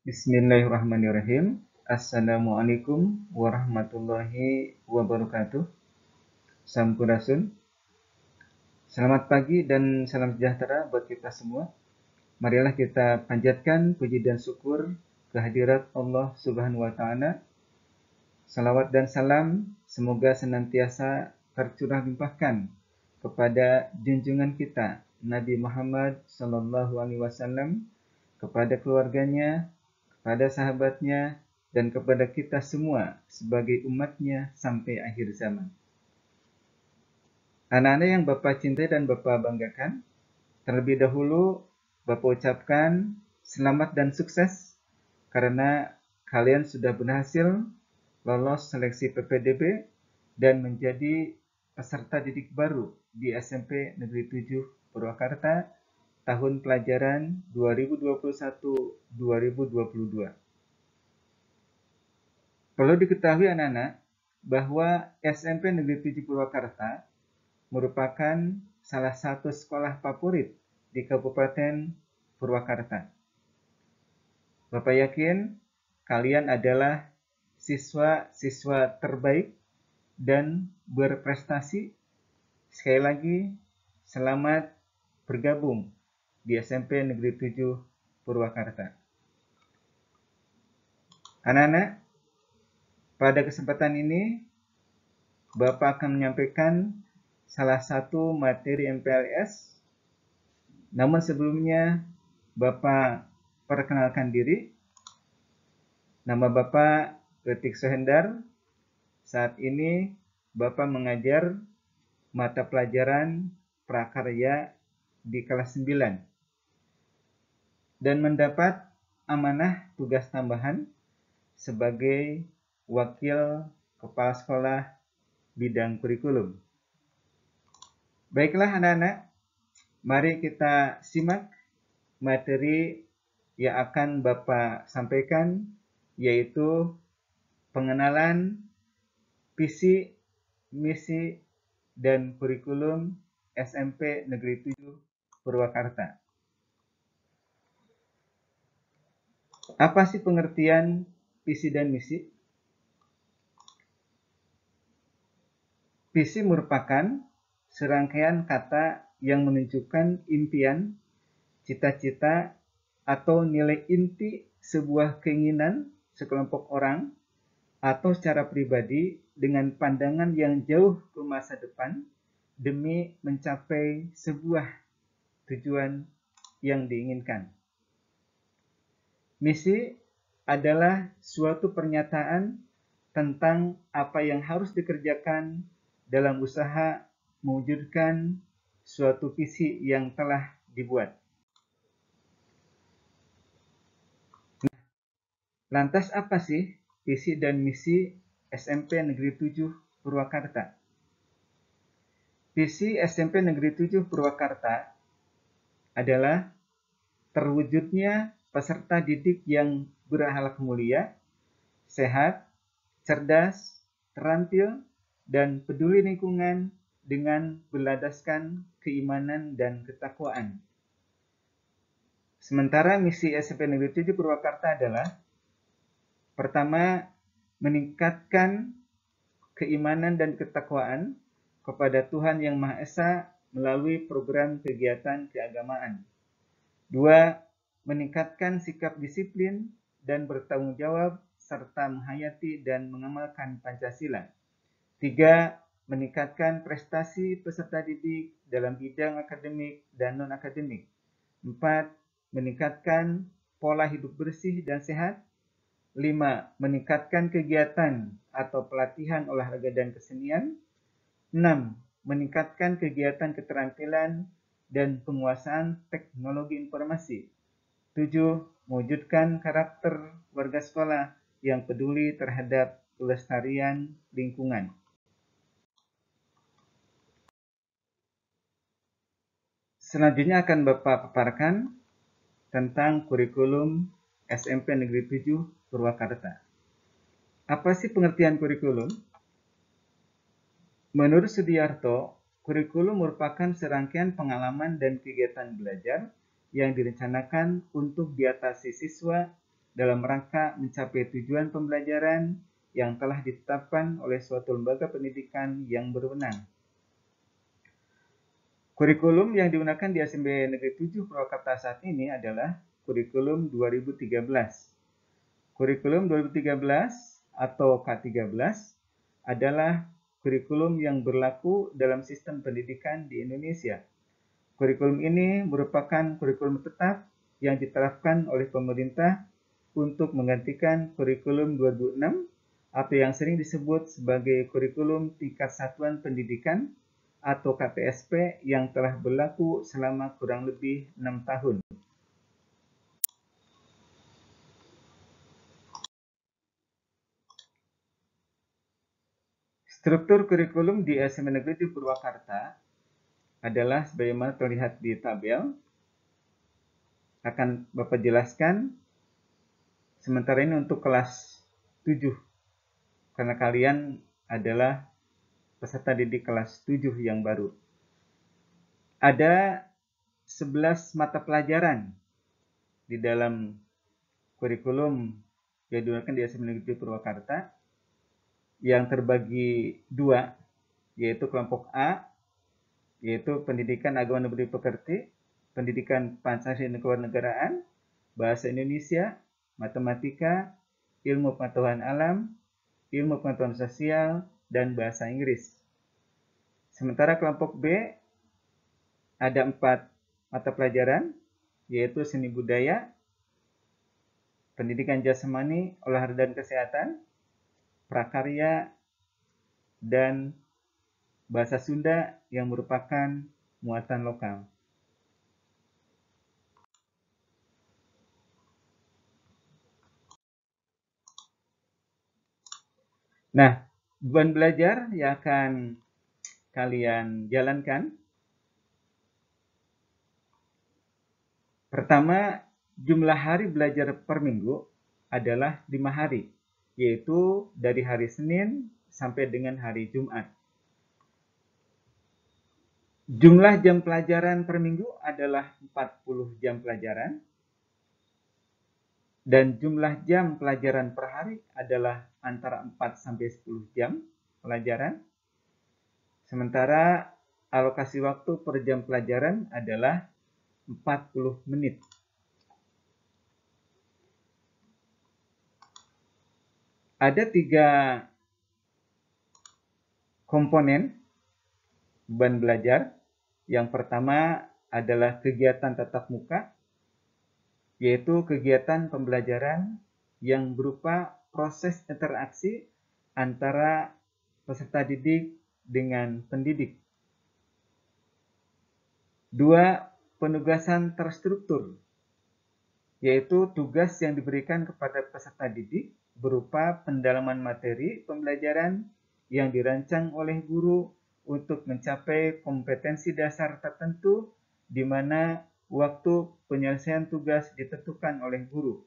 Bismillahirrahmanirrahim. Assalamualaikum warahmatullahi wabarakatuh. Sampurasun. Selamat pagi dan salam sejahtera buat kita semua. Marilah kita panjatkan puji dan syukur kehadirat Allah Subhanahu wa taala. Salawat dan salam semoga senantiasa tercurah limpahkan kepada junjungan kita Nabi Muhammad sallallahu alaihi wasallam, kepada keluarganya, kepada sahabatnya, dan kepada kita semua sebagai umatnya sampai akhir zaman. Anak-anak yang Bapak cintai dan Bapak banggakan, terlebih dahulu Bapak ucapkan selamat dan sukses karena kalian sudah berhasil lolos seleksi PPDB dan menjadi peserta didik baru di SMP Negeri 7 Purwakarta tahun pelajaran 2021-2022. Perlu diketahui anak-anak bahwa SMP Negeri 7 Purwakarta merupakan salah satu sekolah favorit di Kabupaten Purwakarta. Bapak yakin kalian adalah siswa-siswa terbaik dan berprestasi. Sekali lagi, selamat bergabung di SMP Negeri 7 Purwakarta. Anak-anak, pada kesempatan ini Bapak akan menyampaikan salah satu materi MPLS. Namun sebelumnya Bapak perkenalkan diri. Nama Bapak Retik Sohendar. Saat ini Bapak mengajar mata pelajaran prakarya di kelas 9 dan mendapat amanah tugas tambahan sebagai wakil kepala sekolah bidang kurikulum. Baiklah anak-anak, mari kita simak materi yang akan Bapak sampaikan, yaitu pengenalan visi, misi, dan kurikulum SMP Negeri 7 Purwakarta. Apa sih pengertian visi dan misi? Visi merupakan serangkaian kata yang menunjukkan impian, cita-cita, atau nilai inti sebuah keinginan sekelompok orang atau secara pribadi dengan pandangan yang jauh ke masa depan demi mencapai sebuah tujuan yang diinginkan. Misi adalah suatu pernyataan tentang apa yang harus dikerjakan dalam usaha mewujudkan suatu visi yang telah dibuat. Lantas apa sih visi dan misi SMP Negeri 7 Purwakarta? Visi SMP Negeri 7 Purwakarta adalah terwujudnya peserta didik yang berakhlak mulia, sehat, cerdas, terampil, dan peduli lingkungan dengan berlandaskan keimanan dan ketakwaan. Sementara misi SMP Negeri 7 Purwakarta adalah pertama, meningkatkan keimanan dan ketakwaan kepada Tuhan Yang Maha Esa melalui program kegiatan keagamaan. 2. Meningkatkan sikap disiplin dan bertanggung jawab serta menghayati dan mengamalkan Pancasila. 3. Meningkatkan prestasi peserta didik dalam bidang akademik dan non-akademik. 4. Meningkatkan pola hidup bersih dan sehat. 5. Meningkatkan kegiatan atau pelatihan olahraga dan kesenian. 6. Meningkatkan kegiatan keterampilan dan penguasaan teknologi informasi. 7. Mewujudkan karakter warga sekolah yang peduli terhadap kelestarian lingkungan. Selanjutnya akan Bapak paparkan tentang kurikulum SMP Negeri 7 Purwakarta. Apa sih pengertian kurikulum? Menurut Sudiarto, kurikulum merupakan serangkaian pengalaman dan kegiatan belajar yang direncanakan untuk diatasi siswa dalam rangka mencapai tujuan pembelajaran yang telah ditetapkan oleh suatu lembaga pendidikan yang berwenang. Kurikulum yang digunakan di SMP Negeri 7 Purwakarta saat ini adalah kurikulum 2013. Kurikulum 2013 atau K13 adalah kurikulum yang berlaku dalam sistem pendidikan di Indonesia. Kurikulum ini merupakan kurikulum tetap yang diterapkan oleh pemerintah untuk menggantikan kurikulum 2006 atau yang sering disebut sebagai kurikulum tingkat satuan pendidikan atau KTSP yang telah berlaku selama kurang lebih 6 tahun. Struktur kurikulum di SMP Negeri di Purwakarta adalah sebagaimana terlihat di tabel. Akan Bapak jelaskan. Sementara ini untuk kelas 7, karena kalian adalah peserta didik kelas 7 yang baru. Ada 11 mata pelajaran di dalam kurikulum yang digunakan di SMP Negeri Purwakarta yang terbagi dua, yaitu kelompok A, yaitu pendidikan agama dan budaya pekerti, pendidikan Pancasila dan kewarganegaraan, bahasa Indonesia, matematika, ilmu pengetahuan alam, ilmu pengetahuan sosial, dan bahasa Inggris. Sementara kelompok B ada 4 mata pelajaran, yaitu seni budaya, pendidikan jasmani, olahraga dan kesehatan, prakarya, dan bahasa Sunda yang merupakan muatan lokal. Nah, beban belajar yang akan kalian jalankan. Pertama, jumlah hari belajar per minggu adalah 5 hari, yaitu dari hari Senin sampai dengan hari Jumat. Jumlah jam pelajaran per minggu adalah 40 jam pelajaran, dan jumlah jam pelajaran per hari adalah antara 4 sampai 10 jam pelajaran. Sementara alokasi waktu per jam pelajaran adalah 40 menit. Ada 3 komponen beban belajar. Yang pertama adalah kegiatan tatap muka, yaitu kegiatan pembelajaran yang berupa proses interaksi antara peserta didik dengan pendidik. 2. Penugasan terstruktur, yaitu tugas yang diberikan kepada peserta didik berupa pendalaman materi pembelajaran yang dirancang oleh guru untuk mencapai kompetensi dasar tertentu di mana waktu penyelesaian tugas ditentukan oleh guru.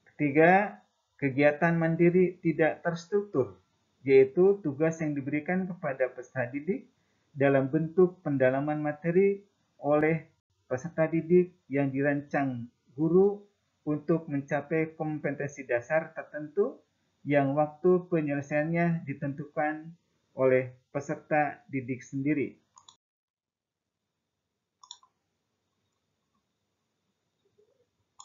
Ketiga, kegiatan mandiri tidak terstruktur, yaitu tugas yang diberikan kepada peserta didik dalam bentuk pendalaman materi oleh peserta didik yang dirancang guru untuk mencapai kompetensi dasar tertentu yang waktu penyelesaiannya ditentukan oleh peserta didik sendiri.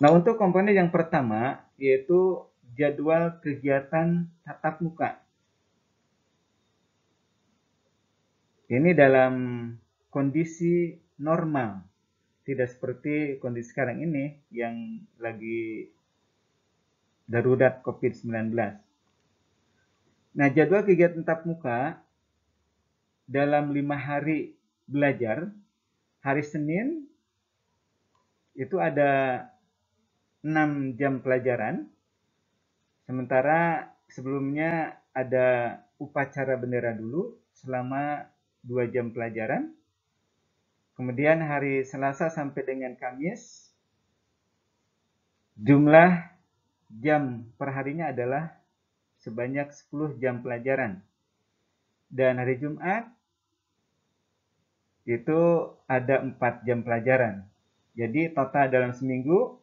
Nah, untuk komponen yang pertama, yaitu jadwal kegiatan tatap muka. Ini dalam kondisi normal, tidak seperti kondisi sekarang ini yang lagi darurat COVID-19. Nah, jadwal kegiatan tatap muka dalam 5 hari belajar, hari Senin itu ada 6 jam pelajaran, sementara sebelumnya ada upacara bendera dulu selama 2 jam pelajaran. Kemudian hari Selasa sampai dengan Kamis, jumlah jam perharinya adalah sebanyak 10 jam pelajaran. Dan hari Jumat itu ada 4 jam pelajaran. Jadi total dalam seminggu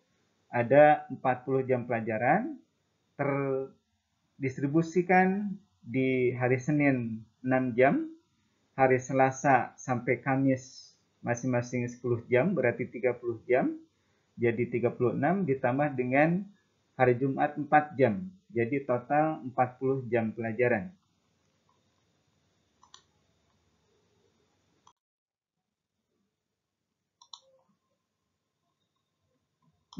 ada 40 jam pelajaran terdistribusikan di hari Senin 6 jam, hari Selasa sampai Kamis masing-masing 10 jam, berarti 30 jam, jadi 36 ditambah dengan hari Jumat 4 jam, jadi total 40 jam pelajaran.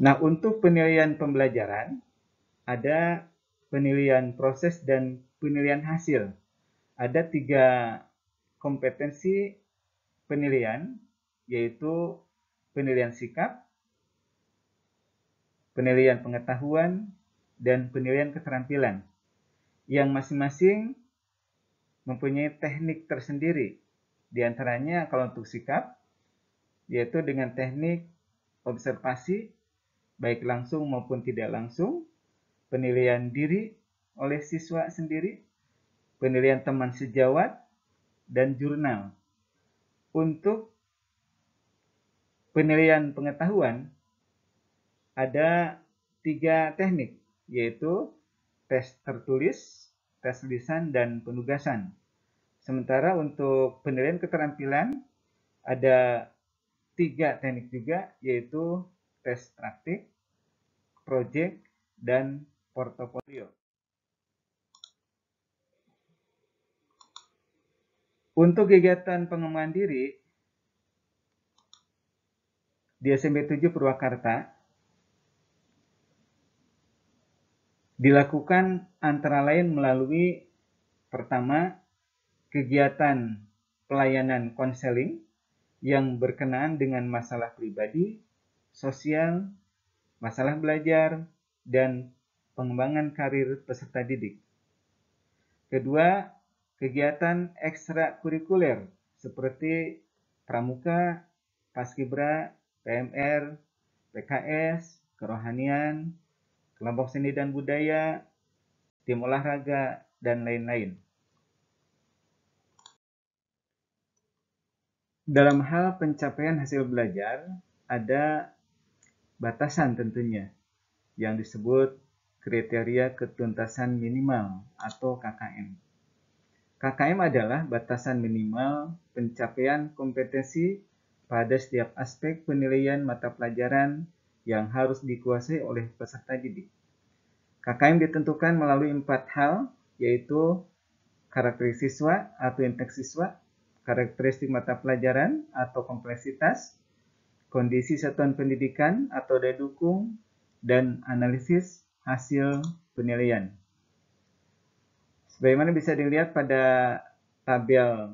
Nah, untuk penilaian pembelajaran, ada penilaian proses dan penilaian hasil. Ada 3 kompetensi penilaian, yaitu penilaian sikap, penilaian pengetahuan, dan penilaian keterampilan, yang masing-masing mempunyai teknik tersendiri. Di antaranya kalau untuk sikap, yaitu dengan teknik observasi, baik langsung maupun tidak langsung, penilaian diri oleh siswa sendiri, penilaian teman sejawat, dan jurnal. Untuk penilaian pengetahuan, ada 3 teknik, yaitu tes tertulis, tes lisan, dan penugasan. Sementara untuk penilaian keterampilan, ada 3 teknik juga, yaitu tes praktik, proyek, dan portofolio. Untuk kegiatan pengembangan diri di SMP 7 Purwakarta dilakukan antara lain melalui pertama, kegiatan pelayanan konseling yang berkenaan dengan masalah pribadi, sosial, masalah belajar, dan pengembangan karir peserta didik. Kedua, kegiatan ekstrakurikuler seperti pramuka, paskibra, PMR, PKS, kerohanian, kelompok seni dan budaya, tim olahraga, dan lain-lain. Dalam hal pencapaian hasil belajar, ada batasan tentunya yang disebut kriteria ketuntasan minimal atau KKM. KKM adalah batasan minimal pencapaian kompetensi pada setiap aspek penilaian mata pelajaran yang harus dikuasai oleh peserta didik. KKM ditentukan melalui 4 hal, yaitu karakteristik siswa atau indeks siswa, karakteristik mata pelajaran atau kompleksitas, kondisi satuan pendidikan atau daya dukung, dan analisis hasil penilaian. Sebagaimana bisa dilihat pada tabel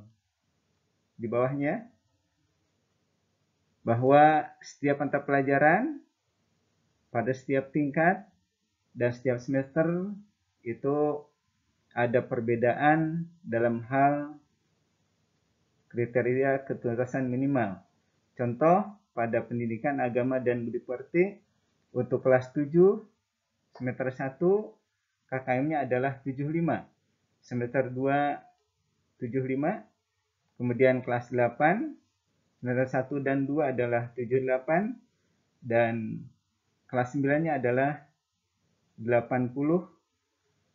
di bawahnya, bahwa setiap mata pelajaran pada setiap tingkat dan setiap semester itu ada perbedaan dalam hal kriteria ketuntasan minimal. Contoh, pada pendidikan agama dan budi pekerti, untuk kelas 7, semester 1, KKM-nya adalah 75. Semester 2, 75. Kemudian kelas 8, semester 1 dan 2 adalah 78. Dan kelas 9-nya adalah 80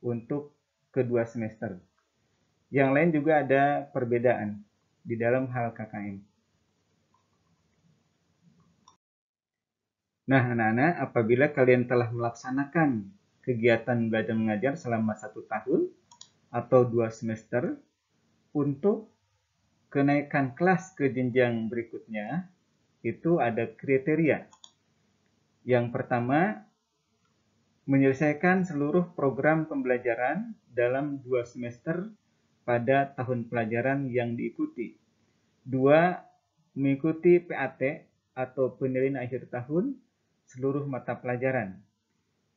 untuk kedua semester. Yang lain juga ada perbedaan di dalam hal KKM. Nah, anak-anak, apabila kalian telah melaksanakan kegiatan belajar mengajar selama 1 tahun atau 2 semester, untuk kenaikan kelas ke jenjang berikutnya, itu ada kriteria. Yang pertama, menyelesaikan seluruh program pembelajaran dalam 2 semester pada tahun pelajaran yang diikuti. 2, mengikuti PAT atau penilaian akhir tahun seluruh mata pelajaran.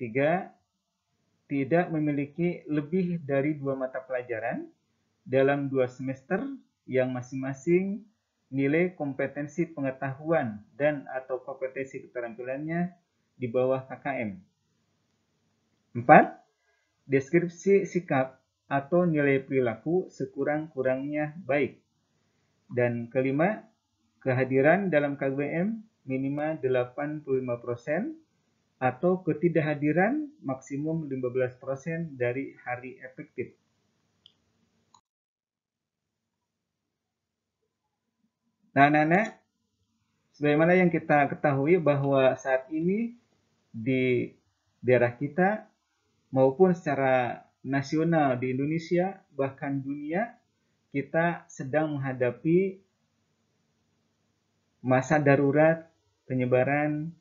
3, tidak memiliki lebih dari 2 mata pelajaran dalam 2 semester yang masing-masing nilai kompetensi pengetahuan dan atau kompetensi keterampilannya di bawah KKM. 4, deskripsi sikap atau nilai perilaku sekurang-kurangnya baik. Dan kelima, kehadiran dalam KBM minimal 85% atau ketidakhadiran maksimum 15% dari hari efektif. Nah, anak-anak, sebagaimana yang kita ketahui bahwa saat ini di daerah kita maupun secara nasional di Indonesia, bahkan dunia, kita sedang menghadapi masa darurat penyebaran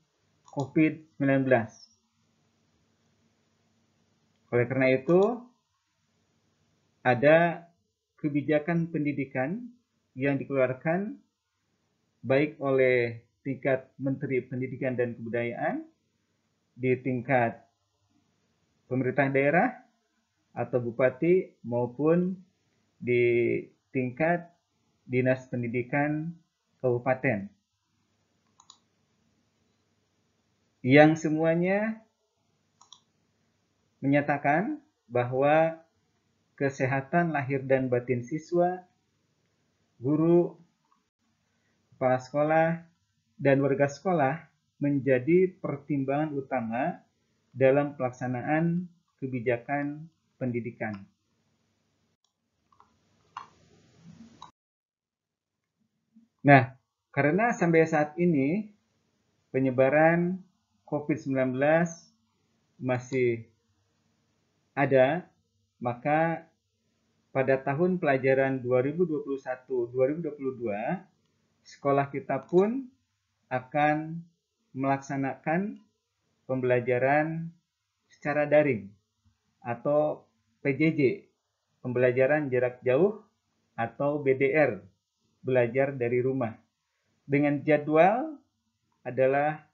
COVID-19. Oleh karena itu, ada kebijakan pendidikan yang dikeluarkan baik oleh tingkat Menteri Pendidikan dan Kebudayaan, di tingkat pemerintah daerah atau bupati, maupun di tingkat Dinas Pendidikan Kabupaten. Yang semuanya menyatakan bahwa kesehatan lahir dan batin siswa, guru, kepala sekolah, dan warga sekolah menjadi pertimbangan utama dalam pelaksanaan kebijakan pendidikan. Nah, karena sampai saat ini penyebaran COVID-19 masih ada, maka pada tahun pelajaran 2021-2022, sekolah kita pun akan melaksanakan pembelajaran secara daring atau PJJ, pembelajaran jarak jauh atau BDR, belajar dari rumah. Dengan jadwal adalah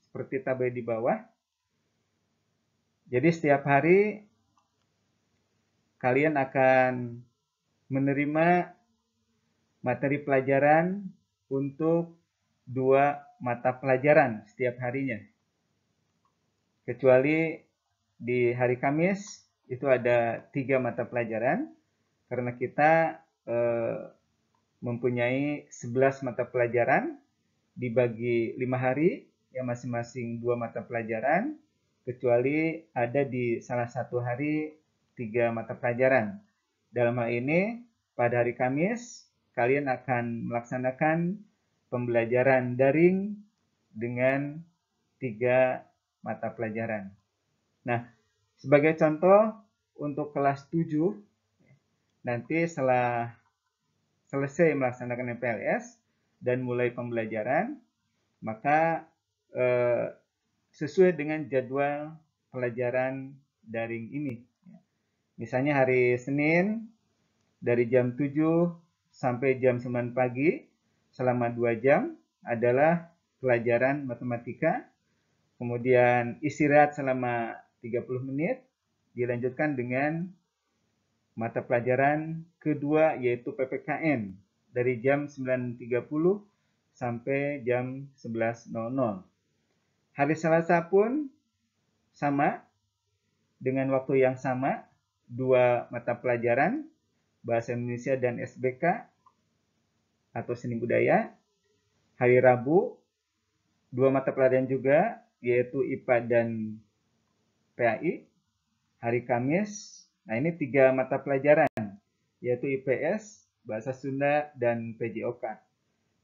seperti tabel di bawah. Jadi setiap hari kalian akan menerima materi pelajaran untuk 2 mata pelajaran setiap harinya. Kecuali di hari Kamis itu ada 3 mata pelajaran karena kita mempunyai 11 mata pelajaran dibagi 5 hari, yang masing-masing 2 mata pelajaran, kecuali ada di salah satu hari 3 mata pelajaran. Dalam hal ini, pada hari Kamis, kalian akan melaksanakan pembelajaran daring dengan 3 mata pelajaran. Nah, sebagai contoh, untuk kelas 7, nanti setelah selesai melaksanakan MPLS dan mulai pembelajaran, maka sesuai dengan jadwal pelajaran daring ini. Misalnya hari Senin dari jam 7 sampai jam 9 pagi selama 2 jam adalah pelajaran matematika. Kemudian istirahat selama 30 menit, dilanjutkan dengan mata pelajaran kedua yaitu PPKN dari jam 9.30 sampai jam 11.00. Hari Selasa pun sama, dengan waktu yang sama, 2 mata pelajaran, Bahasa Indonesia dan SBK atau Seni Budaya. Hari Rabu, 2 mata pelajaran juga, yaitu IPA dan PAI. Hari Kamis, nah ini 3 mata pelajaran, yaitu IPS, Bahasa Sunda, dan PJOK.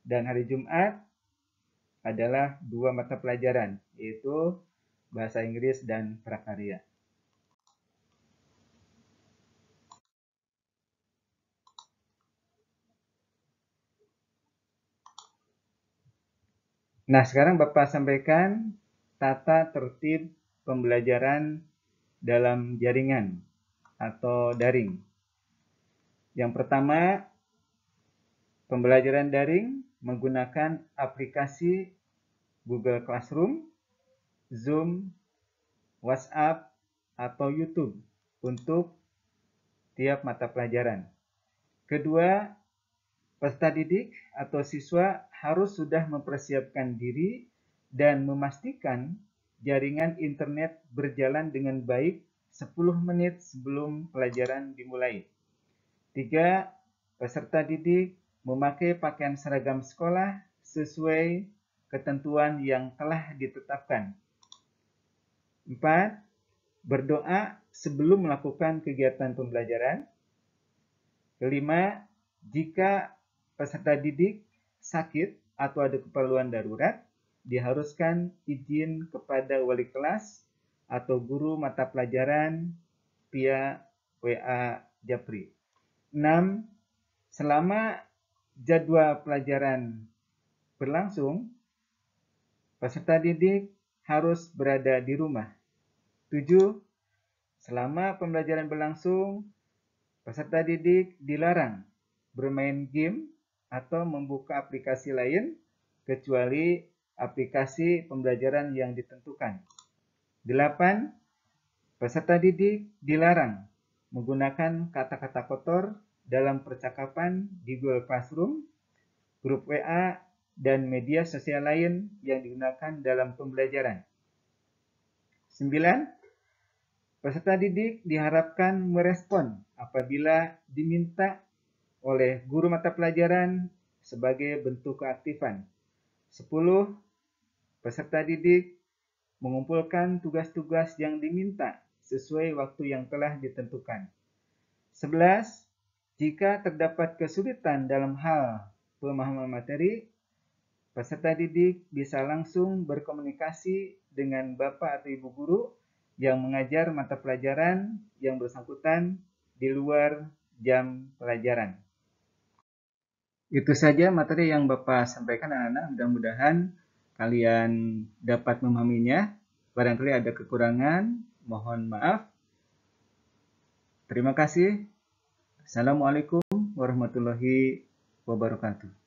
Dan hari Jumat adalah 2 mata pelajaran, yaitu Bahasa Inggris dan Prakarya. Nah, sekarang Bapak sampaikan tata tertib pembelajaran dalam jaringan atau daring. Yang pertama, pembelajaran daring menggunakan aplikasi Google Classroom, Zoom, WhatsApp, atau YouTube untuk tiap mata pelajaran. Kedua, peserta didik atau siswa harus sudah mempersiapkan diri dan memastikan jaringan internet berjalan dengan baik 10 menit sebelum pelajaran dimulai. 3. Peserta didik memakai pakaian seragam sekolah sesuai ketentuan yang telah ditetapkan. 4. Berdoa sebelum melakukan kegiatan pembelajaran. Kelima, jika peserta didik sakit atau ada keperluan darurat, diharuskan izin kepada wali kelas atau guru mata pelajaran via WA Japri. 6. Selama jadwal pelajaran berlangsung, peserta didik harus berada di rumah. 7. Selama pembelajaran berlangsung, peserta didik dilarang bermain game atau membuka aplikasi lain kecuali aplikasi pembelajaran yang ditentukan. 8. Peserta didik dilarang menggunakan kata-kata kotor dalam percakapan di Google Classroom, grup WA, dan media sosial lain yang digunakan dalam pembelajaran. 9. Peserta didik diharapkan merespon apabila diminta oleh guru mata pelajaran sebagai bentuk keaktifan. 10. Peserta didik mengumpulkan tugas-tugas yang diminta sesuai waktu yang telah ditentukan. 11. Jika terdapat kesulitan dalam hal pemahaman materi, peserta didik bisa langsung berkomunikasi dengan Bapak atau Ibu guru yang mengajar mata pelajaran yang bersangkutan di luar jam pelajaran. Itu saja materi yang Bapak sampaikan, anak-anak. Mudah-mudahan kalian dapat memahaminya. Barangkali ada kekurangan, mohon maaf. Terima kasih. Assalamualaikum warahmatullahi wabarakatuh.